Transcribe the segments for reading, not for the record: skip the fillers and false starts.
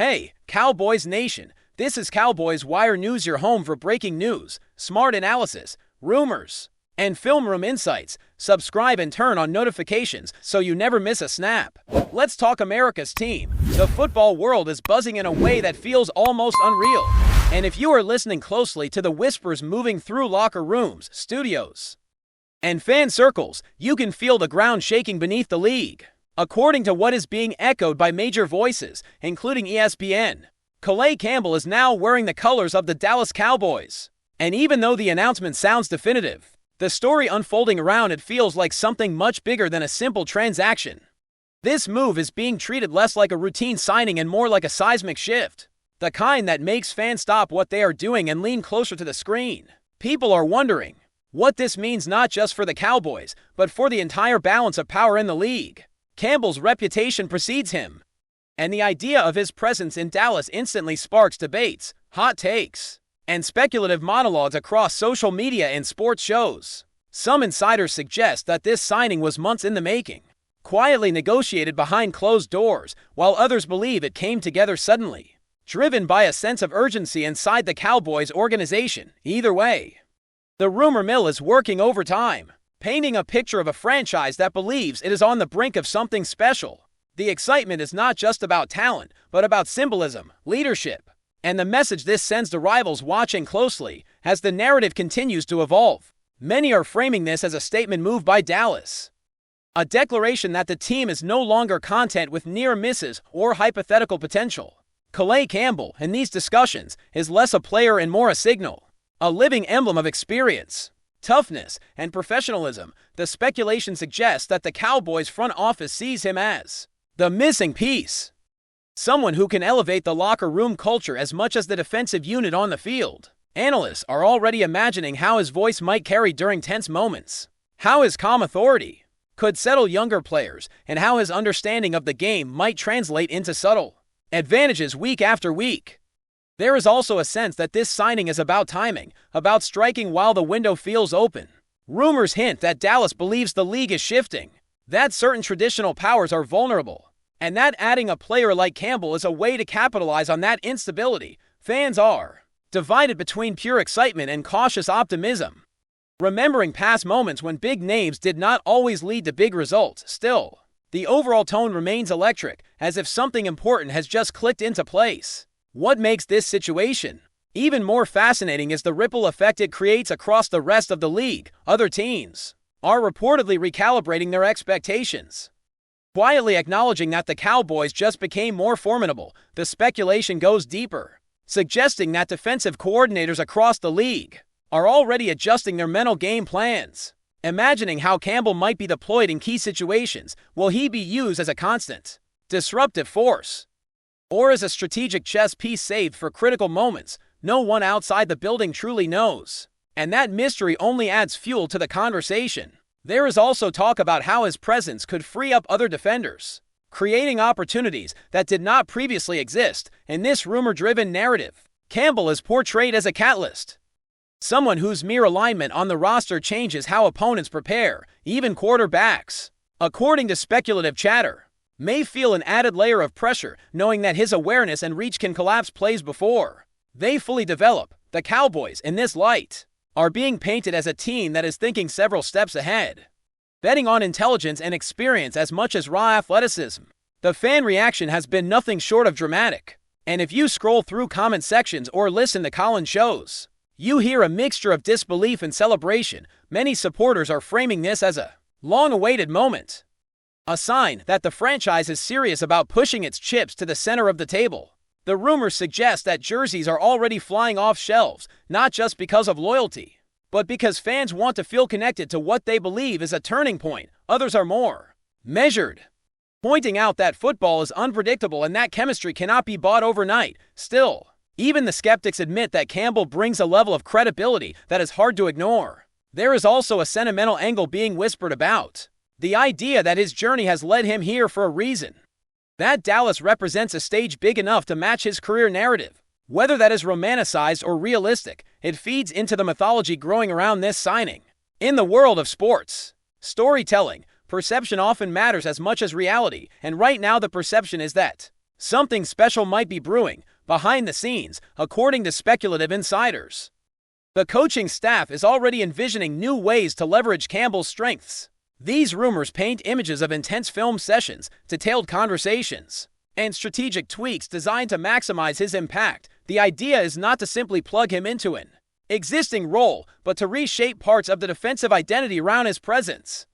Hey, Cowboys Nation, this is Cowboys Wire News, your home for breaking news, smart analysis, rumors, and film room insights. Subscribe and turn on notifications so you never miss a snap. Let's talk America's team. The football world is buzzing in a way that feels almost unreal. And if you are listening closely to the whispers moving through locker rooms, studios, and fan circles, you can feel the ground shaking beneath the league. According to what is being echoed by major voices, including ESPN, Calais Campbell is now wearing the colors of the Dallas Cowboys. And even though the announcement sounds definitive, the story unfolding around it feels like something much bigger than a simple transaction. This move is being treated less like a routine signing and more like a seismic shift, the kind that makes fans stop what they are doing and lean closer to the screen. People are wondering what this means not just for the Cowboys, but for the entire balance of power in the league. Campbell's reputation precedes him, and the idea of his presence in Dallas instantly sparks debates, hot takes, and speculative monologues across social media and sports shows. Some insiders suggest that this signing was months in the making, quietly negotiated behind closed doors, while others believe it came together suddenly, driven by a sense of urgency inside the Cowboys organization. Either way, the rumor mill is working overtime, painting a picture of a franchise that believes it is on the brink of something special. The excitement is not just about talent, but about symbolism, leadership, and the message this sends to rivals watching closely as the narrative continues to evolve. Many are framing this as a statement move by Dallas, a declaration that the team is no longer content with near misses or hypothetical potential. Calais Campbell, in these discussions, is less a player and more a signal, a living emblem of experience, toughness, and professionalism. The speculation suggests that the Cowboys front office sees him as the missing piece, someone who can elevate the locker room culture as much as the defensive unit on the field. Analysts are already imagining how his voice might carry during tense moments, how his calm authority could settle younger players, and how his understanding of the game might translate into subtle advantages week after week. There is also a sense that this signing is about timing, about striking while the window feels open. Rumors hint that Dallas believes the league is shifting, that certain traditional powers are vulnerable, and that adding a player like Campbell is a way to capitalize on that instability. Fans are divided between pure excitement and cautious optimism, remembering past moments when big names did not always lead to big results. Still, the overall tone remains electric, as if something important has just clicked into place. What makes this situation even more fascinating is the ripple effect it creates across the rest of the league. Other teams are reportedly recalibrating their expectations, quietly acknowledging that the Cowboys just became more formidable. The speculation goes deeper, suggesting that defensive coordinators across the league are already adjusting their mental game plans, imagining how Campbell might be deployed in key situations. Will he be used as a constant, disruptive force, or as a strategic chess piece saved for critical moments? No one outside the building truly knows, and that mystery only adds fuel to the conversation. There is also talk about how his presence could free up other defenders, creating opportunities that did not previously exist. In this rumor-driven narrative, Campbell is portrayed as a catalyst, someone whose mere alignment on the roster changes how opponents prepare. Even quarterbacks, according to speculative chatter, may feel an added layer of pressure, knowing that his awareness and reach can collapse plays before they fully develop. The Cowboys, in this light, are being painted as a team that is thinking several steps ahead, betting on intelligence and experience as much as raw athleticism. The fan reaction has been nothing short of dramatic, and if you scroll through comment sections or listen to call-in shows, you hear a mixture of disbelief and celebration. Many supporters are framing this as a long-awaited moment, a sign that the franchise is serious about pushing its chips to the center of the table. The rumors suggest that jerseys are already flying off shelves, not just because of loyalty, but because fans want to feel connected to what they believe is a turning point. Others are more measured, pointing out that football is unpredictable and that chemistry cannot be bought overnight. Still, even the skeptics admit that Campbell brings a level of credibility that is hard to ignore. There is also a sentimental angle being whispered about, the idea that his journey has led him here for a reason, that Dallas represents a stage big enough to match his career narrative. Whether that is romanticized or realistic, it feeds into the mythology growing around this signing. In the world of sports storytelling, perception often matters as much as reality, and right now the perception is that Something special might be brewing behind the scenes, according to speculative insiders. The coaching staff is already envisioning new ways to leverage Campbell's strengths. These rumors paint images of intense film sessions, detailed conversations, and strategic tweaks designed to maximize his impact. The idea is not to simply plug him into an existing role, but to reshape parts of the defensive identity around his presence.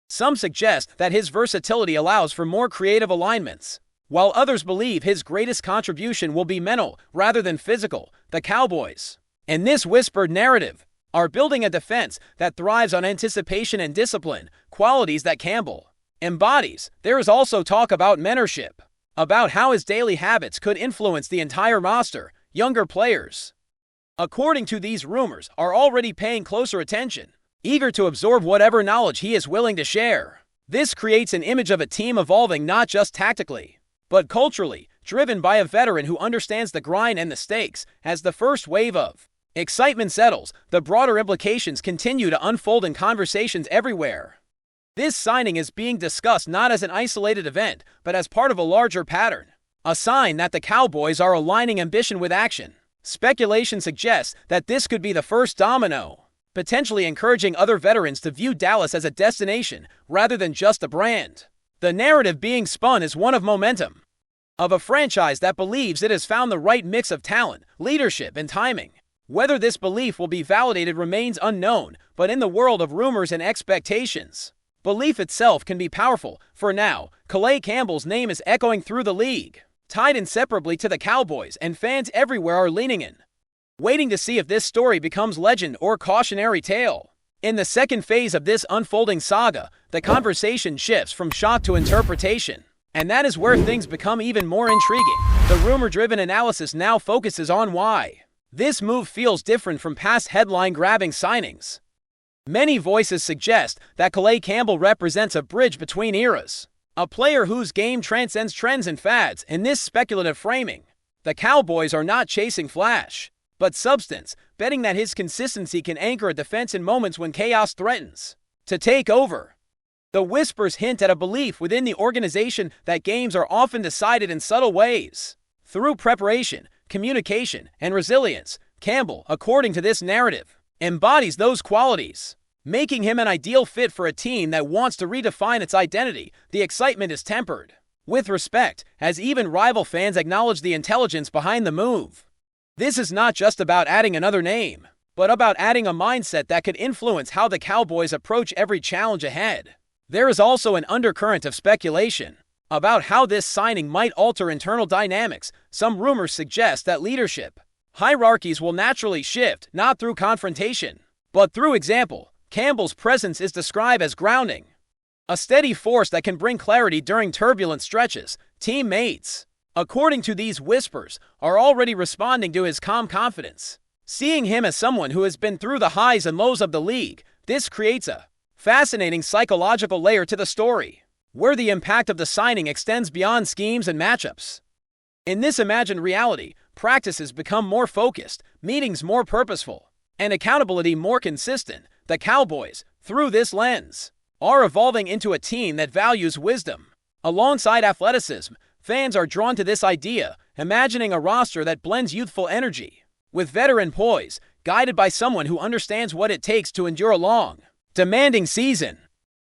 Some suggest that his versatility allows for more creative alignments, while others believe his greatest contribution will be mental rather than physical. The Cowboys, in this whispered narrative, are building a defense that thrives on anticipation and discipline, qualities that Campbell embodies. There is also talk about mentorship, about how his daily habits could influence the entire roster. Younger players, according to these rumors, are already paying closer attention, eager to absorb whatever knowledge he is willing to share. This creates an image of a team evolving not just tactically, but culturally, driven by a veteran who understands the grind and the stakes. As the first wave of excitement settles, the broader implications continue to unfold in conversations everywhere. This signing is being discussed not as an isolated event, but as part of a larger pattern, a sign that the Cowboys are aligning ambition with action. Speculation suggests that this could be the first domino, potentially encouraging other veterans to view Dallas as a destination rather than just a brand. The narrative being spun is one of momentum, of a franchise that believes it has found the right mix of talent, leadership, and timing. Whether this belief will be validated remains unknown, but in the world of rumors and expectations, belief itself can be powerful. For now, Calais Campbell's name is echoing through the league, tied inseparably to the Cowboys, and fans everywhere are leaning in, waiting to see if this story becomes legend or cautionary tale. In the second phase of this unfolding saga, the conversation shifts from shock to interpretation, and that is where things become even more intriguing. The rumor-driven analysis now focuses on why this move feels different from past headline-grabbing signings. Many voices suggest that Calais Campbell represents a bridge between eras, a player whose game transcends trends and fads. In this speculative framing, the Cowboys are not chasing flash, but substance, betting that his consistency can anchor a defense in moments when chaos threatens to take over. The whispers hint at a belief within the organization that games are often decided in subtle ways, through preparation, communication, and resilience. Campbell, according to this narrative, embodies those qualities, making him an ideal fit for a team that wants to redefine its identity. The excitement is tempered with respect, as even rival fans acknowledge the intelligence behind the move. This is not just about adding another name, but about adding a mindset that could influence how the Cowboys approach every challenge ahead. There is also an undercurrent of speculation about how this signing might alter internal dynamics. Some rumors suggest that leadership hierarchies will naturally shift, not through confrontation, but through example. Campbell's presence is described as grounding, a steady force that can bring clarity during turbulent stretches. Teammates, according to these whispers, are already responding to his calm confidence, seeing him as someone who has been through the highs and lows of the league. This creates a fascinating psychological layer to the story, where the impact of the signing extends beyond schemes and matchups. In this imagined reality, practices become more focused, meetings more purposeful, and accountability more consistent. The Cowboys, through this lens, are evolving into a team that values wisdom alongside athleticism. Fans are drawn to this idea, imagining a roster that blends youthful energy with veteran poise, guided by someone who understands what it takes to endure a long, demanding season.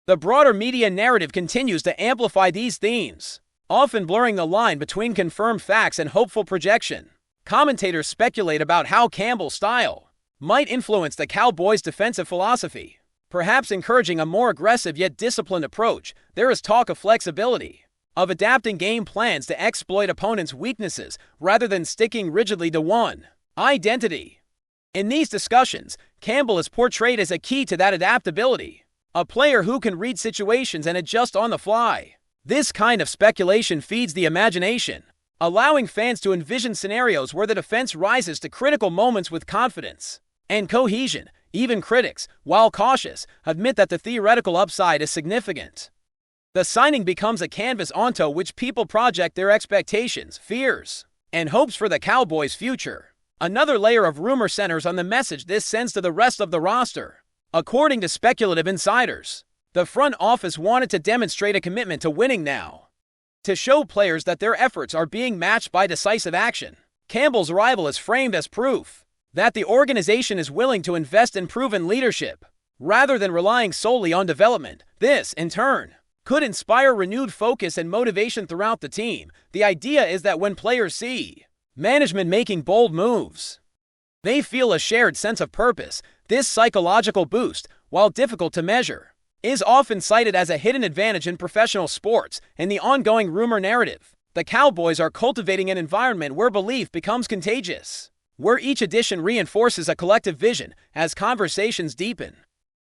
The broader media narrative continues to amplify these themes, often blurring the line between confirmed facts and hopeful projection. Commentators speculate about how Campbell's style might influence the Cowboys' defensive philosophy, perhaps encouraging a more aggressive yet disciplined approach. There is talk of flexibility, of adapting game plans to exploit opponents' weaknesses rather than sticking rigidly to one identity. In these discussions, Campbell is portrayed as a key to that adaptability, a player who can read situations and adjust on the fly. This kind of speculation feeds the imagination, allowing fans to envision scenarios where the defense rises to critical moments with confidence and cohesion. Even critics, while cautious, admit that the theoretical upside is significant. The signing becomes a canvas onto which people project their expectations, fears, and hopes for the Cowboys' future. Another layer of rumor centers on the message this sends to the rest of the roster. According to speculative insiders, the front office wanted to demonstrate a commitment to winning now. to show players that their efforts are being matched by decisive action. Campbell's arrival is framed as proof that the organization is willing to invest in proven leadership, rather than relying solely on development. This, in turn, could inspire renewed focus and motivation throughout the team. The idea is that when players see management making bold moves, they feel a shared sense of purpose. This psychological boost, while difficult to measure, is often cited as a hidden advantage in professional sports. In the ongoing rumor narrative, the Cowboys are cultivating an environment where belief becomes contagious, where each addition reinforces a collective vision. As conversations deepen,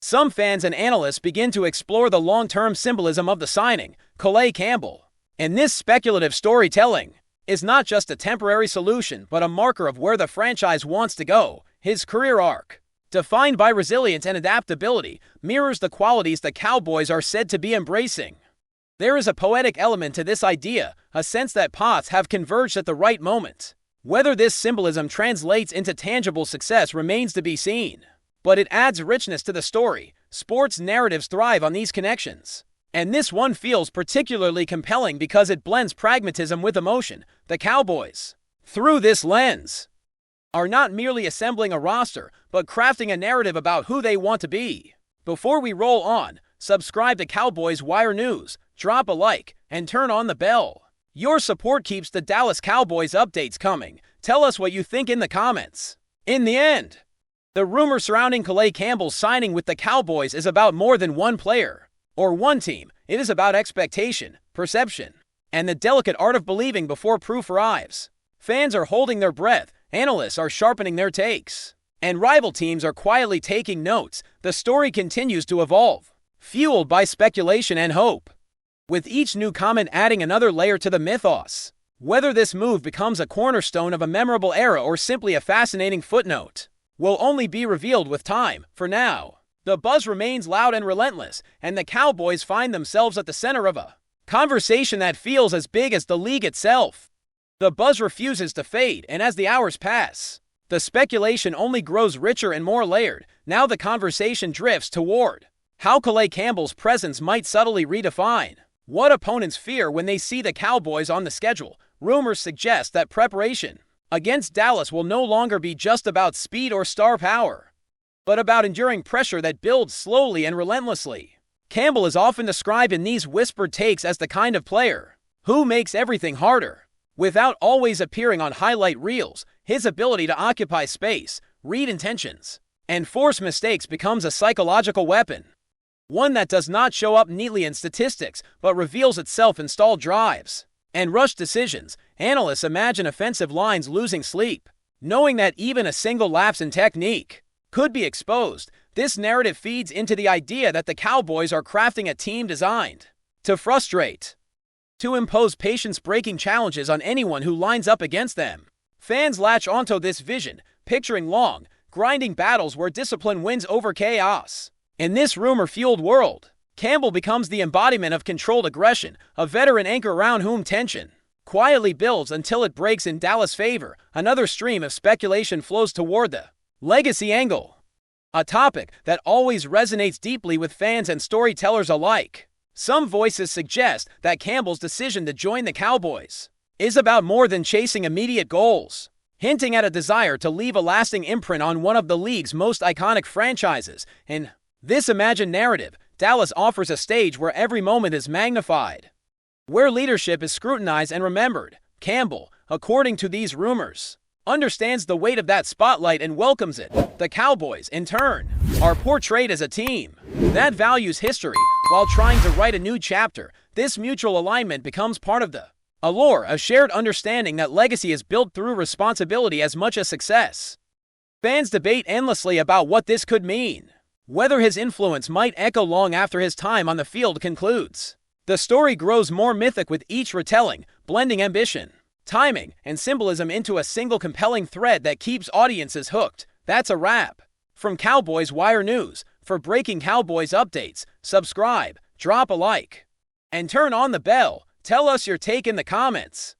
some fans and analysts begin to explore the long-term symbolism of the signing. Calais Campbell, and this speculative storytelling, is not just a temporary solution but a marker of where the franchise wants to go. His career arc, defined by resilience and adaptability, mirrors the qualities the Cowboys are said to be embracing. There is a poetic element to this idea, a sense that paths have converged at the right moment. Whether this symbolism translates into tangible success remains to be seen, but it adds richness to the story. Sports narratives thrive on these connections, and this one feels particularly compelling because it blends pragmatism with emotion. The Cowboys, through this lens, are not merely assembling a roster, but crafting a narrative about who they want to be. Before we roll on, subscribe to Cowboys Wire News, drop a like, and turn on the bell. Your support keeps the Dallas Cowboys updates coming. Tell us what you think in the comments. In the end, the rumor surrounding Calais Campbell's signing with the Cowboys is about more than one player or one team. It is about expectation, perception, and the delicate art of believing before proof arrives. Fans are holding their breath, analysts are sharpening their takes, and rival teams are quietly taking notes. The story continues to evolve, fueled by speculation and hope, with each new comment adding another layer to the mythos. Whether this move becomes a cornerstone of a memorable era or simply a fascinating footnote will only be revealed with time. For now, the buzz remains loud and relentless, and the Cowboys find themselves at the center of a conversation that feels as big as the league itself. The buzz refuses to fade, and as the hours pass, the speculation only grows richer and more layered. Now the conversation drifts toward how Calais Campbell's presence might subtly redefine what opponents fear when they see the Cowboys on the schedule. Rumors suggest that preparation against Dallas will no longer be just about speed or star power, but about enduring pressure that builds slowly and relentlessly. Campbell is often described in these whispered takes as the kind of player who makes everything harder. Without always appearing on highlight reels, his ability to occupy space, read intentions, and force mistakes becomes a psychological weapon. One that does not show up neatly in statistics, but reveals itself in stalled drives and rushed decisions. Analysts imagine offensive lines losing sleep, knowing that even a single lapse in technique could be exposed. This narrative feeds into the idea that the Cowboys are crafting a team designed to frustrate, to impose patience-breaking challenges on anyone who lines up against them. Fans latch onto this vision, picturing long, grinding battles where discipline wins over chaos. In this rumor-fueled world, Campbell becomes the embodiment of controlled aggression, a veteran anchor around whom tension quietly builds until it breaks in Dallas' favor. Another stream of speculation flows toward the legacy angle, a topic that always resonates deeply with fans and storytellers alike. Some voices suggest that Campbell's decision to join the Cowboys is about more than chasing immediate goals, hinting at a desire to leave a lasting imprint on one of the league's most iconic franchises. In this imagined narrative, Dallas offers a stage where every moment is magnified, where leadership is scrutinized and remembered. Campbell, according to these rumors, understands the weight of that spotlight and welcomes it. The Cowboys, in turn, are portrayed as a team that values history while trying to write a new chapter. This mutual alignment becomes part of the allure, a shared understanding that legacy is built through responsibility as much as success. Fans debate endlessly about what this could mean, whether his influence might echo long after his time on the field concludes. The story grows more mythic with each retelling, blending ambition, timing, and symbolism into a single compelling thread that keeps audiences hooked. That's a wrap. From Cowboys Wire News, for breaking Cowboys updates, subscribe, drop a like, and turn on the bell. Tell us your take in the comments.